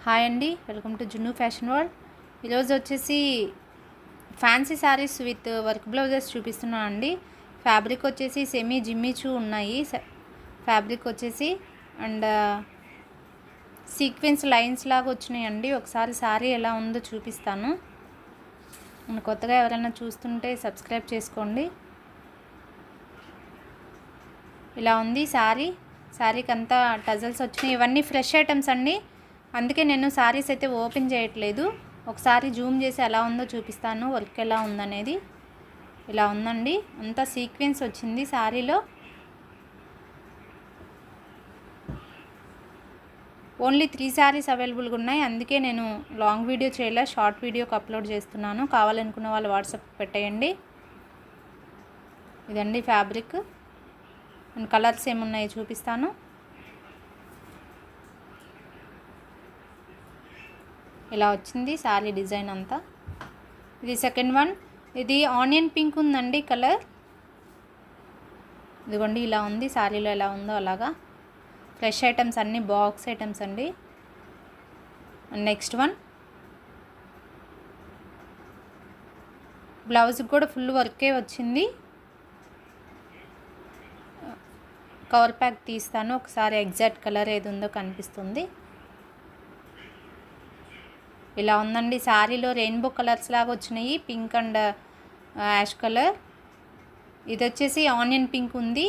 Hi అండి, welcome to జున్ను fashion world. ఈరోజు వచ్చేసి fancy saris with work blouses చూపిస్తున్నాను అండి. ఫ్యాబ్రిక్ వచ్చేసి సెమీ జిమ్మిచూ ఉన్నాయి. ఫ్యాబ్రిక్ వచ్చేసి అండ్ సీక్వెన్స్ లైన్స్ లాగా వచ్చినాయండి. ఒకసారి శారీ ఎలా ఉందో చూపిస్తాను. కొత్తగా ఎవరైనా చూస్తుంటే సబ్స్క్రైబ్ చేసుకోండి. ఇలా ఉంది శారీకి అంతా టజల్స్ వచ్చినాయి. ఇవన్నీ ఫ్రెష్ ఐటమ్స్ అండి, అందుకే నేను శారీస్ అయితే ఓపెన్ చేయట్లేదు. ఒకసారి జూమ్ చేసి ఎలా ఉందో చూపిస్తాను, వర్క్ ఎలా ఉందనేది. ఇలా ఉందండి, అంతా సీక్వెన్స్ వచ్చింది శారీలో. ఓన్లీ 3 శారీస్ అవైలబుల్గా ఉన్నాయి, అందుకే నేను లాంగ్ వీడియో చేయలే, షార్ట్ వీడియోకి అప్లోడ్ చేస్తున్నాను. కావాలనుకున్న వాళ్ళు వాట్సాప్ పెట్టేయండి. ఇదండి ఫ్యాబ్రిక్ అండ్ కలర్స్ ఏమున్నాయో చూపిస్తాను. ఇలా వచ్చింది శారీ డిజైన్ అంతా. ఇది సెకండ్ వన్. ఇది ఆనియన్ పింక్ ఉందండి కలర్. ఇదిగోండి ఇలా ఉంది, శారీలో ఎలా ఉందో అలాగా. ఫ్రెష్ ఐటమ్స్ అన్నీ బాక్స్ ఐటమ్స్ అండి. అండ్ నెక్స్ట్ వన్, బ్లౌజ్కి కూడా ఫుల్ వర్కే వచ్చింది. కవర్ ప్యాక్ తీస్తాను, ఒకసారి ఎగ్జాక్ట్ కలర్ ఏది ఉందో కనిపిస్తుంది. ఇలా ఉందండి, శారీలో రెయిన్బో కలర్స్ లాగా వచ్చినాయి, పింక్ అండ్ యాష్ కలర్. ఇది వచ్చేసి ఆనియన్ పింక్ ఉంది.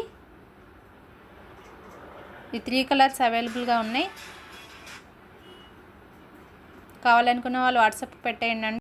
ఈ 3 కలర్స్ అవైలబుల్గా ఉన్నాయి. కావాలనుకున్న వాళ్ళు వాట్సాప్ పెట్టేయండి.